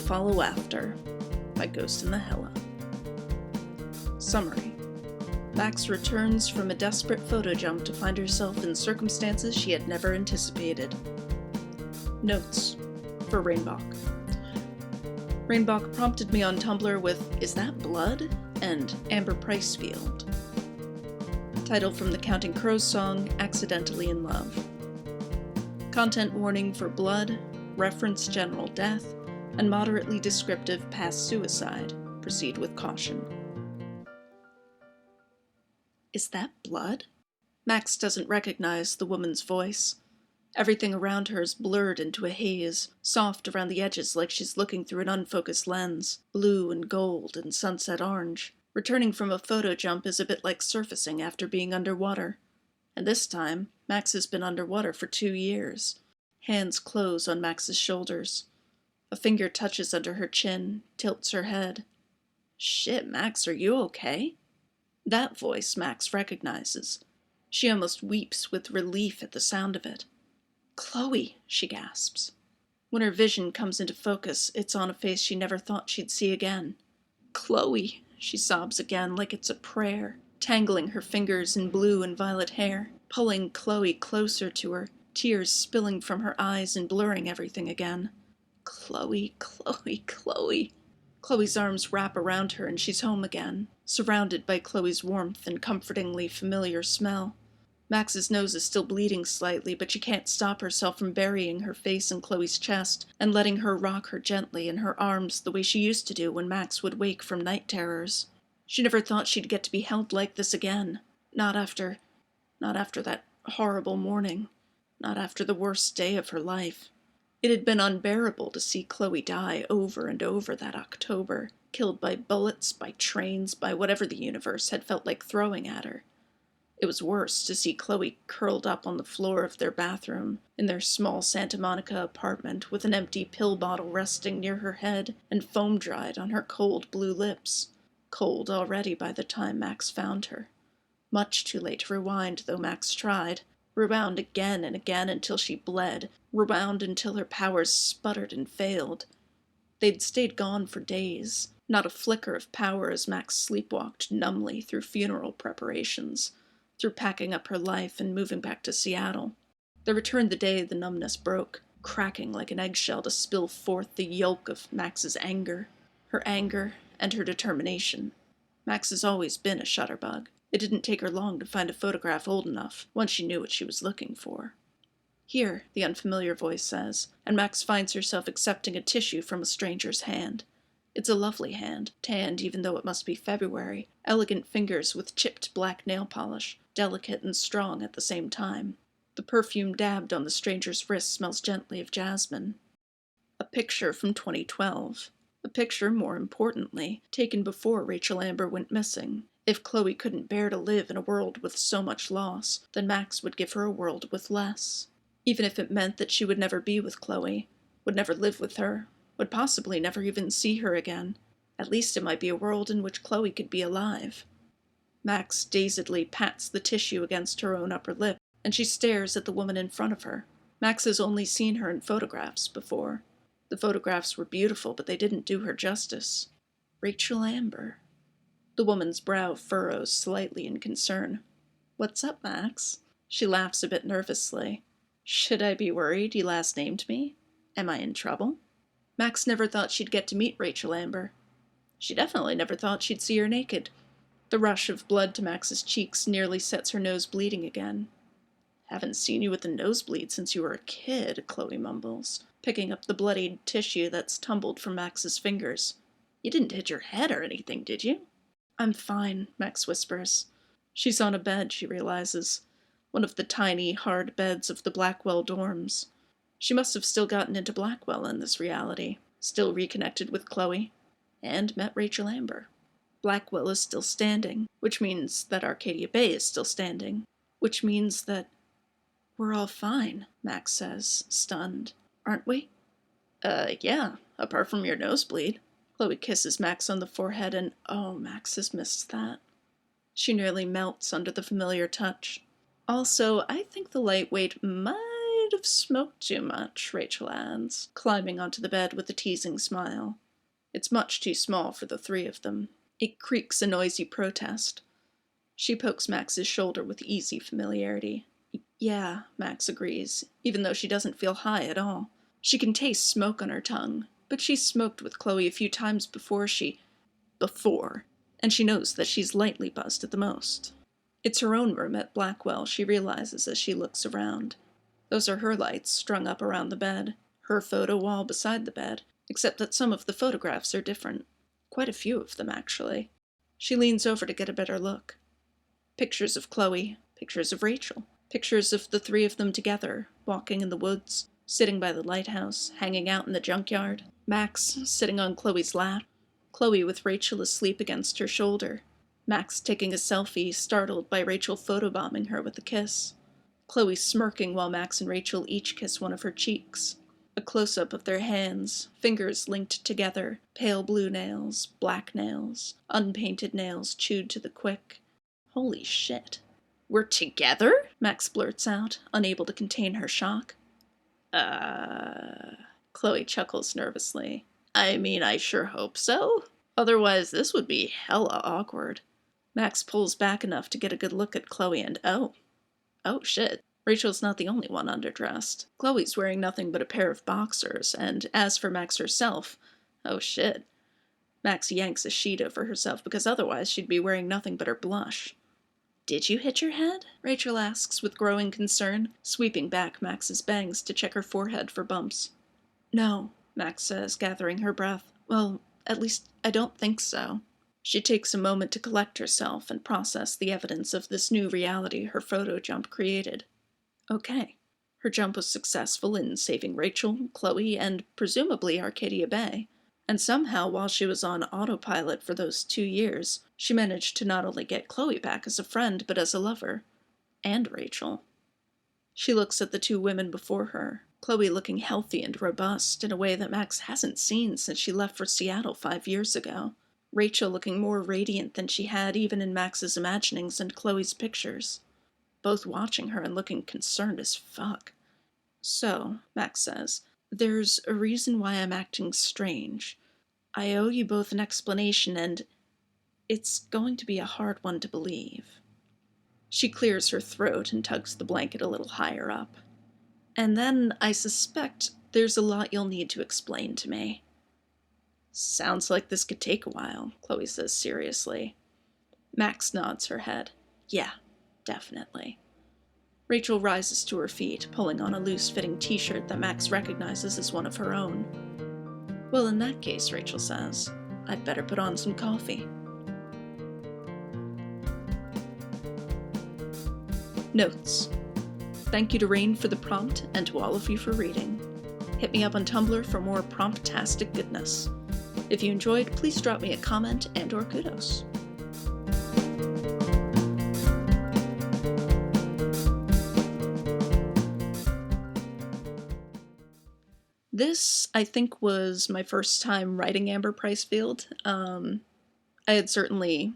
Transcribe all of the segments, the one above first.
Follow After by Ghost in the Hella. Summary. Max returns from a desperate photo jump to find herself in circumstances she had never anticipated. Notes for Rainbach. Rainbach prompted me on Tumblr with, "Is that blood?" and Amber Pricefield. Title from the Counting Crows song, Accidentally in Love. Content warning for blood, reference general death, and moderately descriptive past suicide. Proceed with caution. Is that blood? Max doesn't recognize the woman's voice. Everything around her is blurred into a haze, soft around the edges like she's looking through an unfocused lens, blue and gold and sunset orange. Returning from a photo jump is a bit like surfacing after being underwater. And this time, Max has been underwater for 2 years. Hands close on Max's shoulders. A finger touches under her chin, tilts her head. "Shit, Max, are you okay?" That voice Max recognizes. She almost weeps with relief at the sound of it. "Chloe," she gasps. When her vision comes into focus, it's on a face she never thought she'd see again. "Chloe," she sobs again like it's a prayer, tangling her fingers in blue and violet hair, pulling Chloe closer to her, tears spilling from her eyes and blurring everything again. Chloe, Chloe, Chloe. Chloe's arms wrap around her and she's home again, surrounded by Chloe's warmth and comfortingly familiar smell. Max's nose is still bleeding slightly, but she can't stop herself from burying her face in Chloe's chest and letting her rock her gently in her arms the way she used to do when Max would wake from night terrors. She never thought she'd get to be held like this again. Not after that horrible morning. Not after the worst day of her life. It had been unbearable to see Chloe die over and over that October, killed by bullets, by trains, by whatever the universe had felt like throwing at her. It was worse to see Chloe curled up on the floor of their bathroom, in their small Santa Monica apartment, with an empty pill bottle resting near her head and foam dried on her cold blue lips. Cold already by the time Max found her. Much too late to rewind, though Max tried. Rewound again and again until she bled, rewound until her powers sputtered and failed. They'd stayed gone for days, not a flicker of power as Max sleepwalked numbly through funeral preparations, through packing up her life and moving back to Seattle. They returned the day the numbness broke, cracking like an eggshell to spill forth the yolk of Max's anger. Her anger and her determination. Max has always been a shutterbug. It didn't take her long to find a photograph old enough, once she knew what she was looking for. "Here," the unfamiliar voice says, and Max finds herself accepting a tissue from a stranger's hand. It's a lovely hand, tanned even though it must be February, elegant fingers with chipped black nail polish, delicate and strong at the same time. The perfume dabbed on the stranger's wrist smells gently of jasmine. A picture from 2012. A picture, more importantly, taken before Rachel Amber went missing. If Chloe couldn't bear to live in a world with so much loss, then Max would give her a world with less. Even if it meant that she would never be with Chloe, would never live with her, would possibly never even see her again. At least it might be a world in which Chloe could be alive. Max dazedly pats the tissue against her own upper lip, and she stares at the woman in front of her. Max has only seen her in photographs before. The photographs were beautiful, but they didn't do her justice. Rachel Amber. The woman's brow furrows slightly in concern. "What's up, Max?" She laughs a bit nervously. "Should I be worried you last named me? Am I in trouble?" Max never thought she'd get to meet Rachel Amber. She definitely never thought she'd see her naked. The rush of blood to Max's cheeks nearly sets her nose bleeding again. "Haven't seen you with a nosebleed since you were a kid," Chloe mumbles, picking up the bloodied tissue that's tumbled from Max's fingers. "You didn't hit your head or anything, did you?" "I'm fine," Max whispers. She's on a bed, she realizes. One of the tiny, hard beds of the Blackwell dorms. She must have still gotten into Blackwell in this reality, still reconnected with Chloe, and met Rachel Amber. Blackwell is still standing, which means that Arcadia Bay is still standing, which means that... "We're all fine," Max says, stunned. "Aren't we?" Yeah, apart from your nosebleed." Chloe kisses Max on the forehead and, oh, Max has missed that. She nearly melts under the familiar touch. "Also, I think the lightweight might might have smoked too much, Rachel adds, climbing onto the bed with a teasing smile. It's much too small for the three of them. It creaks a noisy protest. She pokes Max's shoulder with easy familiarity. Yeah, Max agrees, even though she doesn't feel high at all. She can taste smoke on her tongue, but she's smoked with Chloe a few times before, and she knows that she's lightly buzzed at the most. It's her own room at Blackwell, she realizes as she looks around. Those are her lights strung up around the bed, her photo wall beside the bed, except that some of the photographs are different. Quite a few of them, actually. She leans over to get a better look. Pictures of Chloe, pictures of Rachel, pictures of the three of them together, walking in the woods, sitting by the lighthouse, hanging out in the junkyard, Max sitting on Chloe's lap, Chloe with Rachel asleep against her shoulder, Max taking a selfie, startled by Rachel photobombing her with a kiss, Chloe smirking while Max and Rachel each kiss one of her cheeks. A close-up of their hands, fingers linked together, pale blue nails, black nails, unpainted nails chewed to the quick. Holy shit. We're together? Max blurts out, unable to contain her shock. Chloe chuckles nervously. I mean, I sure hope so. Otherwise, this would be hella awkward. Max pulls back enough to get a good look at Chloe and oh shit. Rachel's not the only one underdressed. Chloe's wearing nothing but a pair of boxers, and as for Max herself, oh shit. Max yanks a sheet over herself because otherwise she'd be wearing nothing but her blush. Did you hit your head? Rachel asks with growing concern, sweeping back Max's bangs to check her forehead for bumps. No, Max says, gathering her breath. Well, at least I don't think so. She takes a moment to collect herself and process the evidence of this new reality her photo jump created. Okay. Her jump was successful in saving Rachel, Chloe, and presumably Arcadia Bay. And somehow, while she was on autopilot for those 2 years, she managed to not only get Chloe back as a friend, but as a lover. And Rachel. She looks at the two women before her, Chloe looking healthy and robust in a way that Max hasn't seen since she left for Seattle 5 years ago. Rachel looking more radiant than she had even in Max's imaginings and Chloe's pictures. Both watching her and looking concerned as fuck. So, Max says, there's a reason why I'm acting strange. I owe you both an explanation, and it's going to be a hard one to believe. She clears her throat and tugs the blanket a little higher up. And then I suspect there's a lot you'll need to explain to me. Sounds like this could take a while, Chloe says seriously. Max nods her head. Yeah, definitely. Rachel rises to her feet, pulling on a loose-fitting t-shirt that Max recognizes as one of her own. Well, in that case, Rachel says, I'd better put on some coffee. Notes. Thank you to Rain for the prompt, and to all of you for reading. Hit me up on Tumblr for more promptastic goodness. If you enjoyed, please drop me a comment and/or kudos. This, I think, was my first time writing Amber Pricefield. I had certainly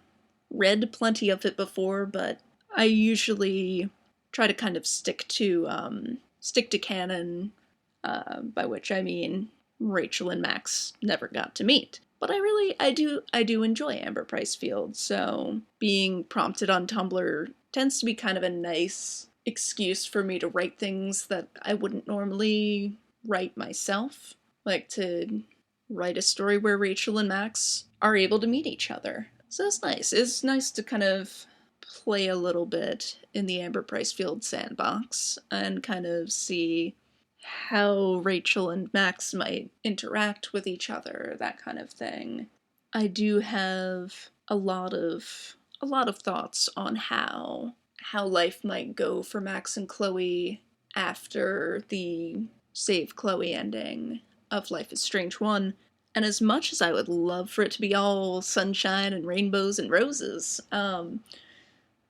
read plenty of it before, but I usually try to kind of stick to canon, by which I mean Rachel and Max never got to meet. But I do enjoy Amber Pricefield, so being prompted on Tumblr tends to be kind of a nice excuse for me to write things that I wouldn't normally write myself. Like to write a story where Rachel and Max are able to meet each other. So it's nice. It's nice to kind of play a little bit in the Amber Pricefield sandbox and kind of see how Rachel and Max might interact with each other, that kind of thing. I do have a lot of thoughts on how life might go for Max and Chloe after the Save Chloe ending of Life is Strange 1. And as much as I would love for it to be all sunshine and rainbows and roses,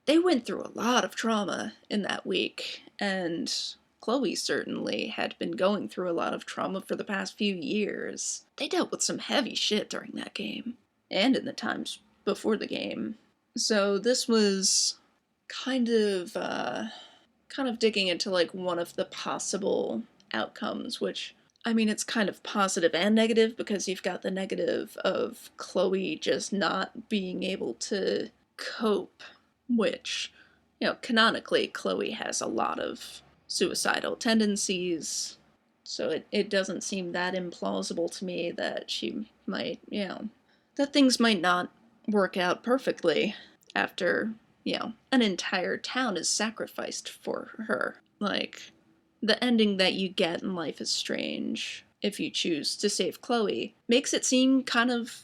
they went through a lot of trauma in that week, and Chloe certainly had been going through a lot of trauma for the past few years. They dealt with some heavy shit during that game, and in the times before the game. So this was kind of kind of digging into like one of the possible outcomes, which, I mean, it's kind of positive and negative, because you've got the negative of Chloe just not being able to cope, which, canonically, Chloe has a lot of suicidal tendencies, so it doesn't seem that implausible to me that she might, that things might not work out perfectly after, an entire town is sacrificed for her. Like, the ending that you get in Life is Strange, if you choose to save Chloe, makes it seem kind of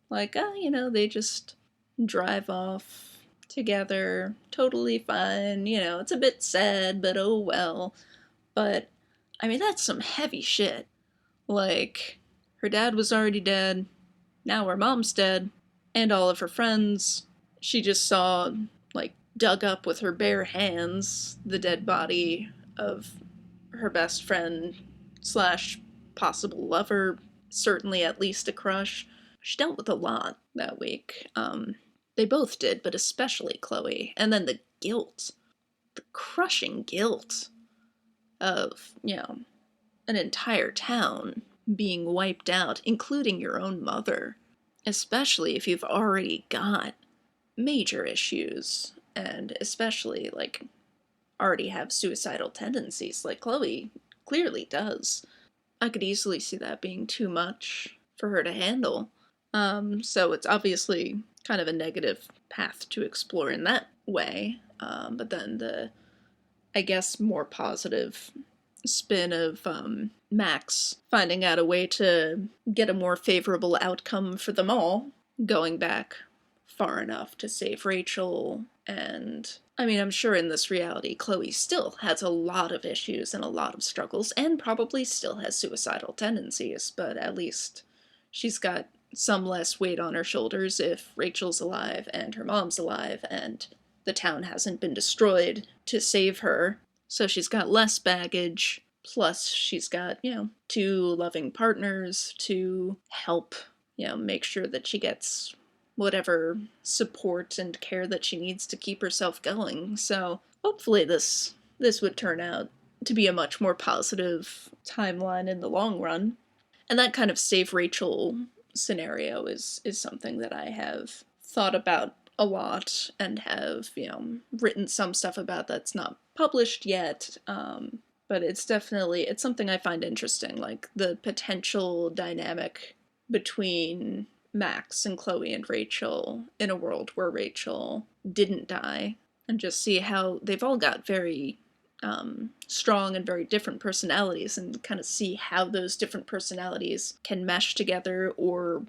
like, they just drive off together, totally fine, it's a bit sad, but oh well. But, I mean, that's some heavy shit. Like, her dad was already dead, now her mom's dead, and all of her friends. She just saw, like, dug up with her bare hands, the dead body of her best friend slash possible lover, certainly at least a crush. She dealt with a lot that week. They both did, but especially Chloe. And then the guilt, the crushing guilt of, an entire town being wiped out, including your own mother. Especially if you've already got major issues, and especially, like, already have suicidal tendencies, like Chloe clearly does. I could easily see that being too much for her to handle. So it's obviously kind of a negative path to explore in that way. But then the, I guess, more positive spin of Max finding out a way to get a more favorable outcome for them all, going back far enough to save Rachel. And I mean, I'm sure in this reality, Chloe still has a lot of issues and a lot of struggles, and probably still has suicidal tendencies, but at least she's got some less weight on her shoulders if Rachel's alive and her mom's alive and the town hasn't been destroyed to save her. So she's got less baggage, plus she's got, two loving partners to help, make sure that she gets whatever support and care that she needs to keep herself going. So hopefully this would turn out to be a much more positive timeline in the long run. And that kind of save Rachel scenario is something that I have thought about a lot and have, written some stuff about that's not published yet. But it's something I find interesting, like the potential dynamic between Max and Chloe and Rachel in a world where Rachel didn't die, and just see how they've all got very strong and very different personalities, and kind of see how those different personalities can mesh together or,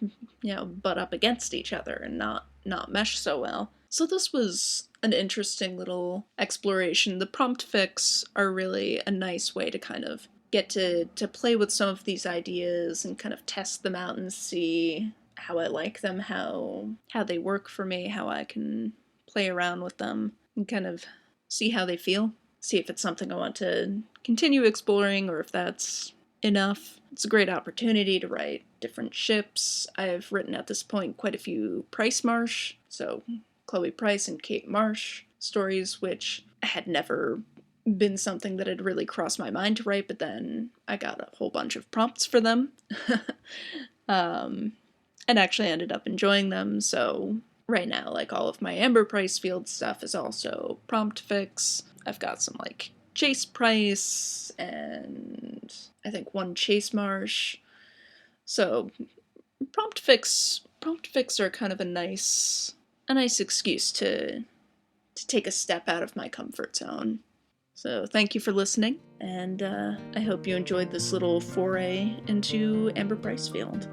butt up against each other and not mesh so well. So this was an interesting little exploration. The prompt fics are really a nice way to kind of get to play with some of these ideas and kind of test them out and see how I like them, how they work for me, how I can play around with them and kind of see how they feel. See if it's something I want to continue exploring or if that's enough. It's a great opportunity to write different ships. I've written at this point quite a few Price Marsh, so Chloe Price and Kate Marsh stories, which had never been something that had really crossed my mind to write, but then I got a whole bunch of prompts for them. And actually ended up enjoying them, so right now, like, all of my Amber Price Field stuff is also prompt fics. I've got some, like, Chase Price and I think one Chase Marsh. So prompt fics are kind of a nice excuse to take a step out of my comfort zone. So thank you for listening, and I hope you enjoyed this little foray into Amber Price Field.